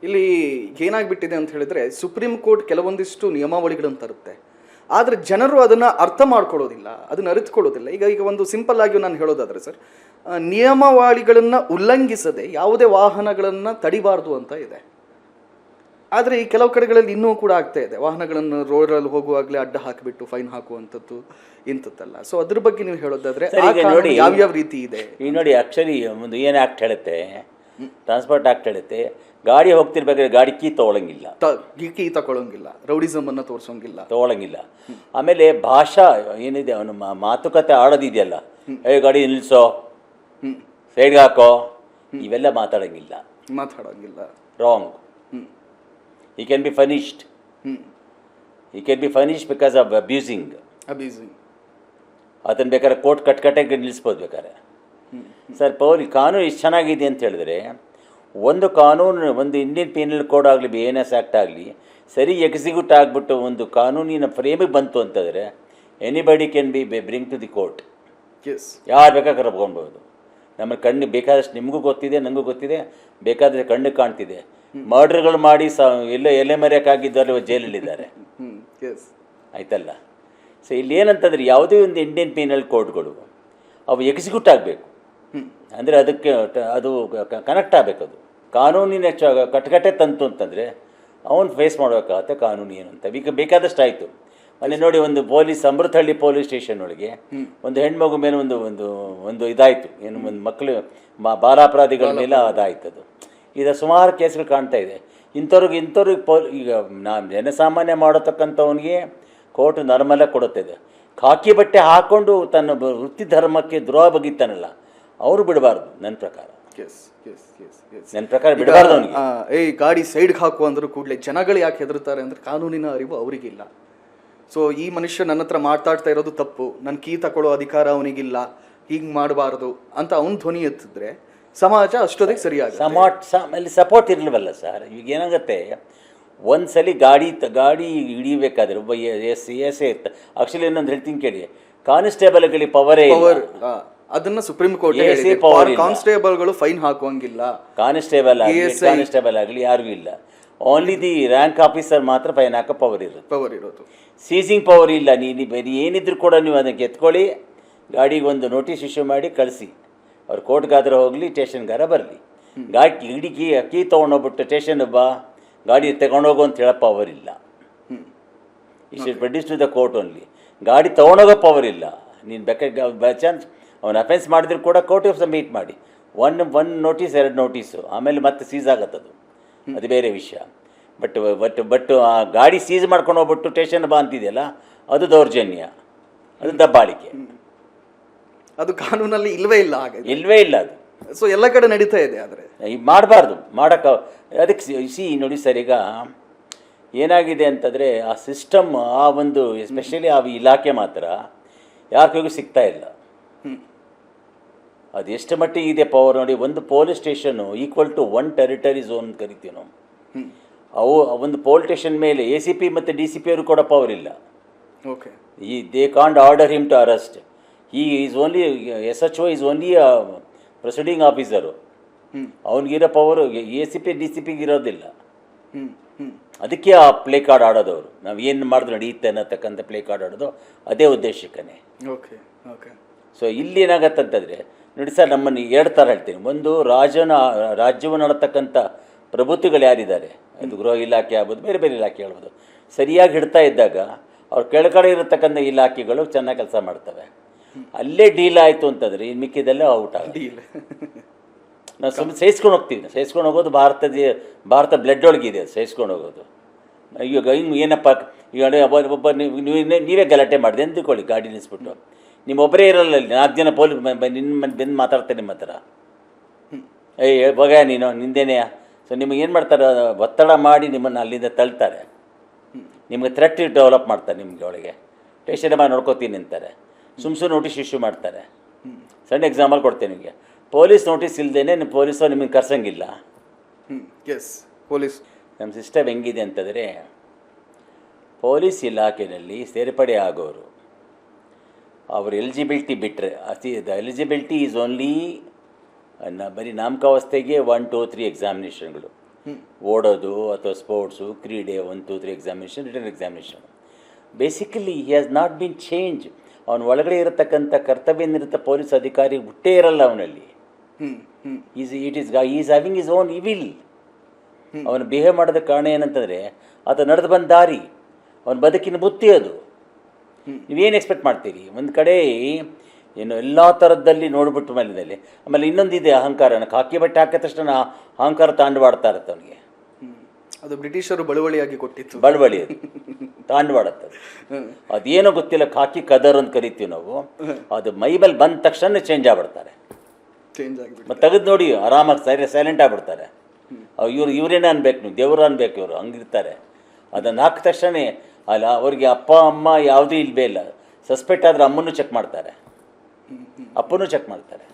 ಇಲ್ಲಿ ಏನಾಗ್ಬಿಟ್ಟಿದೆ ಅಂತ ಹೇಳಿದ್ರೆ ಸುಪ್ರೀಂ ಕೋರ್ಟ್ ಕೆಲವೊಂದಿಷ್ಟು ನಿಯಮಾವಳಿಗಳನ್ನು ತರುತ್ತೆ, ಆದರೆ ಜನರು ಅದನ್ನು ಅರ್ಥ ಮಾಡ್ಕೊಳ್ಳೋದಿಲ್ಲ, ಅದನ್ನು ಅರಿತುಕೊಳ್ಳೋದಿಲ್ಲ. ಈಗ ಒಂದು ಸಿಂಪಲ್ ಆಗಿ ನಾನು ಹೇಳೋದಾದ್ರೆ ಸರ್, ನಿಯಮಾವಳಿಗಳನ್ನು ಉಲ್ಲಂಘಿಸದೆ ಯಾವುದೇ ವಾಹನಗಳನ್ನು ತಡಿಬಾರ್ದು ಅಂತ ಇದೆ. ಆದರೆ ಈ ಕೆಲವು ಕಡೆಗಳಲ್ಲಿ ಇನ್ನೂ ಕೂಡ ಆಗ್ತಾ ಇದೆ, ವಾಹನಗಳನ್ನು ರೋಡಲ್ಲಿ ಹೋಗುವಾಗಲೇ ಅಡ್ಡ ಹಾಕಿಬಿಟ್ಟು ಫೈನ್ ಹಾಕುವಂಥದ್ದು ಇಂಥದ್ದಲ್ಲ. ಸೊ ಅದ್ರ ಬಗ್ಗೆ ನೀವು ಹೇಳೋದಾದ್ರೆ ನೋಡಿ ಯಾವ್ಯಾವ ರೀತಿ ಇದೆ ಈಗ ನೋಡಿ. ಆ್ಯಕ್ಚುಲಿ ಒಂದು ಏನು ಆ್ಯಕ್ಟ್ ಹೇಳುತ್ತೆ, ಟ್ರಾನ್ಸ್ಪೋರ್ಟ್ ಆ್ಯಕ್ಟ್ ಹೇಳುತ್ತೆ, ಗಾಡಿ ಹೋಗ್ತಿರ್ಬೇಕಾದ್ರೆ ಗಾಡಿ ಕೀ ತೊಗೊಳಂಗಿಲ್ಲ, ಕೀ ತಗೊಳಂಗಿಲ್ಲ, ರೌಡಿಸಮ್ ಅನ್ನು ತೊಗೊಳಂಗಿಲ್ಲ. ಆಮೇಲೆ ಭಾಷಾ ಏನಿದೆ, ಅವನು ಮಾತುಕತೆ ಆಡೋದಿದೆಯಲ್ಲ, ಗಾಡಿ ನಿಲ್ಲಿಸೋ, ಸೈಡ್ಗೆ ಹಾಕೋ, ಇವೆಲ್ಲ ಮಾತಾಡೋಂಗಿಲ್ಲ. Wrong. He can be punished. He can be punished because of abusing. ಅದನ್ನು ಬೇಕಾದ್ರೆ ಕೋರ್ಟ್ ಕಟ್ಕಟ್ಟೆಗೆ ನಿಲ್ಲಿಸ್ಬೋದು ಬೇಕಾದ್ರೆ. ಸರ್ ಕಾನೂನು ಎಷ್ಟು ಚೆನ್ನಾಗಿದೆ ಅಂತ ಹೇಳಿದ್ರೆ, ಒಂದು ಕಾನೂನು, ಒಂದು ಇಂಡಿಯನ್ ಪೀನಲ್ ಕೋಡ್ ಆಗಲಿ, BNS ಆ್ಯಕ್ಟ್ ಆಗಲಿ ಸರಿ ಎಕ್ಸಿಕ್ಯೂಟ್ ಆಗಿಬಿಟ್ಟು ಒಂದು ಕಾನೂನಿನ ಫ್ರೇಮಿಗೆ ಬಂತು ಅಂತಂದರೆ anybody can be bring to the court. ಯಾರು ಬೇಕಾದ್ರೆ ಕರ್ಕೊಳ್ಬೋದು. ನಮ್ಮ ಕಣ್ಣು ಬೇಕಾದಷ್ಟು ನಿಮಗೂ ಗೊತ್ತಿದೆ, ನನಗೂ ಗೊತ್ತಿದೆ, ಬೇಕಾದರೆ ಕಣ್ಣು ಕಾಣ್ತಿದೆ. ಮರ್ಡರ್ಗಳು ಮಾಡಿ ಎಲ್ಲೇ ಮರೆಯೋಕ್ಕಾಗಿದ್ದಾರೆ, ಜೈಲಲ್ಲಿದ್ದಾರೆ. ಆಯ್ತಲ್ಲ. ಸೊ ಇಲ್ಲಿ ಏನಂತಂದರೆ ಯಾವುದೇ ಒಂದು ಇಂಡಿಯನ್ ಪೀನಲ್ ಕೋಡ್ಗಳು ಅವು ಎಕ್ಸಿಕ್ಯೂಟ್ ಆಗಬೇಕು, ಅಂದರೆ ಅದಕ್ಕೆ ಅದು ಕನೆಕ್ಟ್ ಆಗಬೇಕು. ಅದು ಕಾನೂನಿನ ಕಟ್ಟಕಟ್ಟೆ ತಂತು ಅಂತಂದರೆ ಅವನು ಫೇಸ್ ಮಾಡಬೇಕಾಗತ್ತೆ ಕಾನೂನು ಏನು ಅಂತ. ಈಗ ಬೇಕಾದಷ್ಟು ಆಯಿತು. ಅಲ್ಲಿ ನೋಡಿ, ಒಂದು ಅಮೃತಹಳ್ಳಿ ಪೊಲೀಸ್ ಸ್ಟೇಷನ್ ಒಳಗೆ ಒಂದು ಹೆಣ್ಮಗು ಮೇಲೆ ಒಂದು ಇದಾಯಿತು, ಏನು ಒಂದು ಮಕ್ಕಳು ಬಾಲಾಪರಾಧಿಗಳ ಮೇಲೆ ಅದಾಯ್ತು. ಅದು ಈಗ ಸುಮಾರು ಕೇಸ್ಗಳು ಕಾಣ್ತಾ ಇದೆ. ಇಂಥವ್ರಿಗೆ ಈಗ ಜನಸಾಮಾನ್ಯ ಮಾಡತಕ್ಕಂಥವನಿಗೆ ಕೋರ್ಟ್ ನಾರ್ಮಲಾಗಿ ಕೊಡುತ್ತದೆ. ಖಾಕಿ ಬಟ್ಟೆ ಹಾಕ್ಕೊಂಡು ತನ್ನ ವೃತ್ತಿ ಧರ್ಮಕ್ಕೆ ದ್ರೋಹ ಬಗೀತಾನಲ್ಲ, ಅವರು ಬಿಡಬಾರ್ದು. ನನ್ನ ಪ್ರಕಾರ ಬಿಡಬಾರ್ದು ಅವನಿಗೆ. ಗಾಡಿ ಸೈಡ್ಗೆ ಹಾಕು ಅಂದ್ರೂ ಕೂಡಲೇ ಜನಗಳು ಯಾಕೆ ಹೆದರ್ತಾರೆ ಅಂದರೆ ಕಾನೂನಿನ ಅರಿವು ಅವರಿಗಿಲ್ಲ. ಸೊ ಈ ಮನುಷ್ಯ ನನ್ನ ಹತ್ರ ಮಾತಾಡ್ತಾ ಇರೋದು ತಪ್ಪು, ನನ್ನ ಕೀ ತಗೊಳ್ಳೋ ಅಧಿಕಾರ ಅವನಿಗಿಲ್ಲ, ಹೀಗೆ ಮಾಡಬಾರ್ದು ಅಂತ ಅವನು ಧ್ವನಿ ಎತ್ತಿದ್ರೆ ಸಮಾಜ ಅಷ್ಟೊತ್ತಿಗೆ ಸರಿಯಾಗಿ ಅಲ್ಲಿ ಸಪೋರ್ಟ್ ಇರಲ್ವಲ್ಲ ಸರ್. ಈಗ ಏನಾಗುತ್ತೆ, ಒಂದು ಸಲ ಗಾಡಿ ಹಿಡಿಬೇಕಾದ್ರೆ ಒಬ್ಬ ಎಸ್ ಇರ್ತ. ಆ್ಯಕ್ಚುಲಿ ಇನ್ನೊಂದು ಹೇಳ್ತೀನಿ ಕೇಳಿ, ಕಾನ್ಸ್ಟೇಬಲ್ಗಳಿಗೆ ಪವರೇ ಅದನ್ನ ಸುಪ್ರೀಂ ಕೋರ್ಟ್ ಕಾನ್ಸ್ಟೇಬಲ್ಗಳು ಫೈನ್ ಹಾಕುವಂಗಿಲ್ಲ, ಕಾನ್ಸ್ಟೇಬಲ್ ಆಗಲಿ ಯಾರಿಗೂ ಇಲ್ಲ. ಓನ್ಲಿ ದಿ ರ್ಯಾಂಕ್ ಆಫೀಸರ್ ಮಾತ್ರ ಫೈನ್ ಹಾಕೋ ಪವರ್ ಇರೋದು. ಸೀಸಿಂಗ್ ಪವರ್ ಇಲ್ಲ. ಬರೀ ಏನಿದ್ರು ಕೂಡ ನೀವು ಅದಕ್ಕೆ ಎತ್ಕೊಳ್ಳಿ, ಗಾಡಿಗೆ ಒಂದು ನೋಟಿಸ್ ಇಶ್ಯೂ ಮಾಡಿ ಕಳಿಸಿ. ಅವ್ರು ಕೋರ್ಟ್ಗಾದ್ರೆ ಹೋಗಲಿ, ಸ್ಟೇಷನ್ಗಾರ ಬರಲಿ. ಗಾಡಿ ಕೀ ತೊಗೊಂಡೋಗ್ಬಿಟ್ಟು ಸ್ಟೇಷನ್ ಬಾ, ಗಾಡಿ ತಗೊಂಡೋಗು ಅಂತ ಹೇಳೋ ಪವರ್ ಇಲ್ಲ. He should produce to the court only. ಗಾಡಿ ತೊಗೊಂಡೋಗೋ ಪವರ್ ಇಲ್ಲ. ನೀನು ಬೇಕಾದ್ರೆ ಬೈ ಚಾನ್ಸ್ ಅವನು ಅಫೆನ್ಸ್ ಮಾಡಿದ್ರು ಕೂಡ ಕೋರ್ಟಿಗೆ ಸಬ್ಮಿಟ್ ಮಾಡಿ, ಒನ್ ನೋಟಿಸ್ 2 ನೋಟಿಸು, ಆಮೇಲೆ ಮತ್ತೆ ಸೀಸ್ ಆಗತ್ತದು, ಅದು ಬೇರೆ ವಿಷಯ. ಬಟ್ ಆ ಗಾಡಿ ಸೀಸ್ ಮಾಡ್ಕೊಂಡು ಹೋಗ್ಬಿಟ್ಟು ಸ್ಟೇಷನ್ ಬಾ ಅಂತಿದೆಯಲ್ಲ, ಅದು ದೌರ್ಜನ್ಯ, ಅದು ದಬ್ಬಾಳಿಕೆ. ಅದು ಕಾನೂನಲ್ಲಿ ಇಲ್ಲವೇ ಇಲ್ಲ ಅದು. ಸೊ ಎಲ್ಲ ಕಡೆ ನಡೀತಾ ಇದೆ. ಆದರೆ ಮಾಡಬಾರ್ದು, ಅದಕ್ಕೆ ನೋಡಿ ಸರ್, ಈಗ ಏನಾಗಿದೆ ಅಂತಂದರೆ ಆ ಸಿಸ್ಟಮ್, ಆ ಒಂದು ಎಸ್ಪೆಷಲಿ ಆ ಇಲಾಖೆ ಮಾತ್ರ ಯಾರಿಗೂ ಸಿಗ್ತಾ ಇಲ್ಲ. ಅದು ಎಷ್ಟು ಮಟ್ಟಿಗೆ ಇದೆ ಪವರ್ ನೋಡಿ. ಒಂದು police station equal to 1 territory zone ಕರಿತೀವಿ ನಾವು. ಒಂದು ಪೊಲೀಸ್ ಸ್ಟೇಷನ್ ಮೇಲೆ ACP ಮತ್ತು DCP ಅವರು ಕೂಡ ಪವರ್ ಇಲ್ಲ. They can't order him to arrest. Only SHO is only proceeding officer. ಅವನಿಗಿರೋ ಪವರು ACP DCPಗೆ ಇರೋದಿಲ್ಲ. ಅದಕ್ಕೆ ಆ ಪ್ಲೇ ಕಾರ್ಡ್ ಆಡೋದವರು, ನಾವು ಏನು ಮಾಡಿದ್ರು ನಡೆಯುತ್ತೆ ಅನ್ನತಕ್ಕಂಥ ಪ್ಲೇ ಕಾರ್ಡ್ ಆಡೋದು ಅದೇ ಉದ್ದೇಶಕ್ಕೇ. ಸೊ ಇಲ್ಲಿ ಏನಾಗತ್ತೆ ಅಂತಂದರೆ ನೋಡಿ ಸರ್, ನಮ್ಮನ್ನು 2 ಥರ ಹೇಳ್ತೀನಿ. ಒಂದು, ರಾಜ್ಯವನ್ನು ಆಡತಕ್ಕಂಥ ಪ್ರಭುತ್ವಗಳು ಯಾರಿದ್ದಾರೆ, ಅದು ಗೃಹ ಇಲಾಖೆ ಆಗ್ಬೋದು, ಬೇರೆ ಬೇರೆ ಇಲಾಖೆ ಹೇಳ್ಬೋದು, ಸರಿಯಾಗಿ ಹಿಡ್ತಾ ಇದ್ದಾಗ ಅವ್ರು ಕೆಳಗಡೆ ಇರತಕ್ಕಂಥ ಇಲಾಖೆಗಳು ಚೆನ್ನಾಗಿ ಕೆಲಸ ಮಾಡ್ತವೆ. ಅಲ್ಲೇ ಡೀಲ್ ಆಯಿತು ಅಂತಂದರೆ ಇನ್ನು ಮಿಕ್ಕಿದಲ್ಲೇ ಔಟ್ ಆಗುತ್ತೆ. ನಾವು ಸುಮ್ಮನೆ ಸಹಿಸ್ಕೊಂಡು ಹೋಗ್ತೀವಿ. ಸಹಿಸ್ಕೊಂಡು ಹೋಗೋದು ಭಾರತ ಬ್ಲಡ್ ಒಳಗಿದೆ, ಸಹಿಸ್ಕೊಂಡು ಹೋಗೋದು. ಈಗ ಹಿಂಗೆ ಏನಪ್ಪ, ಈಗ ಒಬ್ಬ ನೀವೇ ಗಲಾಟೆ ಮಾಡಿದೆ ಅಂದ್ಕೊಳ್ಳಿ, ಗಾಡಿ ನಿಲ್ಲಿಸ್ಬಿಟ್ಟು ನಿಮ್ಮೊಬ್ಬರೇ ಇರಲ್ಲ, 4 ಜನ ಪೊಲೀಸ್ ಬಂದು ಮಾತಾಡ್ತಾರೆ ನಿಮ್ಮ ಹತ್ರ, ಬಗ ನೀನು ನಿಂದೇನೆಯ. ಸೊ ನಿಮಗೆ ಏನು ಮಾಡ್ತಾರೆ, ಒತ್ತಡ ಮಾಡಿ ನಿಮ್ಮನ್ನು ಅಲ್ಲಿಂದ ತಳ್ತಾರೆ, ನಿಮಗೆ ಥ್ರೆಟ್ ಡೆವಲಪ್ ಮಾಡ್ತಾರೆ. ನಿಮಗೆ ಒಳಗೆ ಸ್ಟೇಷನ್ ಮಾಡಿ ನೋಡ್ಕೋತೀನಿ ಅಂತಾರೆ, ಸುಮ್ಮನೆ ನೋಟಿಸ್ ಇಶ್ಯೂ ಮಾಡ್ತಾರೆ. ಸಣ್ಣ ಎಕ್ಸಾಂಪಲ್ ಕೊಡ್ತೇನೆ ನಿಮಗೆ. ಪೊಲೀಸ್ ನೋಟಿಸ್ ಇಲ್ಲದೇನೆ ಪೊಲೀಸರು ನಿಮಗೆ ಕರ್ಸಂಗಿಲ್ಲ. ನಮ್ಮ ಸಿಸ್ಟಮ್ ಹೆಂಗಿದೆ ಅಂತಂದರೆ, ಪೊಲೀಸ್ ಇಲಾಖೆಯಲ್ಲಿ ಸೇರ್ಪಡೆ ಆಗೋರು ಅವ್ರ ಎಲಿಜಿಬಿಲಿಟಿ ಬಿಟ್ಟರೆ, ದ ಎಲಿಜಿಬಿಲಿಟಿ ಈಸ್ ಓನ್ಲಿ ಬರೀ ನಾಮಕಾವಸ್ಥೆಗೆ 1, 2, 3 ಎಕ್ಸಾಮಿನೇಷನ್ಗಳು. ಓಡೋದು ಅಥವಾ ಸ್ಪೋರ್ಟ್ಸು, ಕ್ರೀಡೆ, 1, 2, 3 examination, return examination. Basically he has not been change. ಅವನ ಒಳಗಡೆ ಇರತಕ್ಕಂಥ ಕರ್ತವ್ಯನಿರತ ಪೊಲೀಸ್ ಅಧಿಕಾರಿ ಹುಟ್ಟೇ ಇರಲ್ಲ ಅವನಲ್ಲಿ. Is having is own evil. ಅವನು ಬಿಹೇವ್ ಮಾಡೋದ ಕಾರಣ ಏನಂತಂದರೆ ಆತ ನಡೆದು ಬಂದ ದಾರಿ, ಅವನ ಬದುಕಿನ ಬುತ್ತಿ ಅದು. ನೀವೇನು ಎಕ್ಸ್ಪೆಕ್ಟ್ ಮಾಡ್ತೀರಿ? ಒಂದು ಕಡೆ ಏನು ಎಲ್ಲ ಥರದ್ದಲ್ಲಿ ನೋಡ್ಬಿಟ್ಟು ಮೇಲೆ ಆಮೇಲೆ ಇನ್ನೊಂದಿದೆ ಅಹಂಕಾರ. ಹಾಕಿ ಬಟ್ಟೆ ಹಾಕಿದ ತಕ್ಷಣ ಅಹಂಕಾರ ತಾಂಡವಾಡ್ತಾ ಇರುತ್ತೆ ಅವನಿಗೆ. ಅದು ಬ್ರಿಟಿಷರು ಬಳುವಳಿಯಾಗಿ ಕೊಟ್ಟಿತ್ತು. ಬಳುವಳಿ ಅದು ತಾಂಡವಾಡುತ್ತದೆ. ಅದೇನೋ ಗೊತ್ತಿಲ್ಲ, ಖಾಕಿ ಕದರ್ ಅಂತ ಕರಿತೀವಿ ನಾವು. ಅದು ಮೈಬಲ್ ಬಂದ ತಕ್ಷಣ ಚೇಂಜ್ ಆಗ್ಬಿಡ್ತಾರೆ. ಚೇಂಜ್ ಆಗಿಬಿಟ್ಟು ಮತ್ತು ತೆಗೆದು ನೋಡಿ ಆರಾಮಾಗಿ ಸೈಲೆಂಟ್ ಆಗಿಬಿಡ್ತಾರೆ. ಇವರೇನೇ ಅನ್ಬೇಕು, ನೀವು ದೇವರು ಅನ್ಬೇಕು, ಇವರು ಹಂಗಿರ್ತಾರೆ. ಅದನ್ನು ಹಾಕಿದ ತಕ್ಷಣ ಅಲ್ಲ ಅವ್ರಿಗೆ ಅಪ್ಪ ಅಮ್ಮ ಯಾವುದೂ ಇಲ್ಲವೇ ಇಲ್ಲ. ಸಸ್ಪೆಕ್ಟ್ ಆದರೆ ಅಮ್ಮನೂ ಚೆಕ್ ಮಾಡ್ತಾರೆ, ಅಪ್ಪನೂ ಚೆಕ್ ಮಾಡ್ತಾರೆ.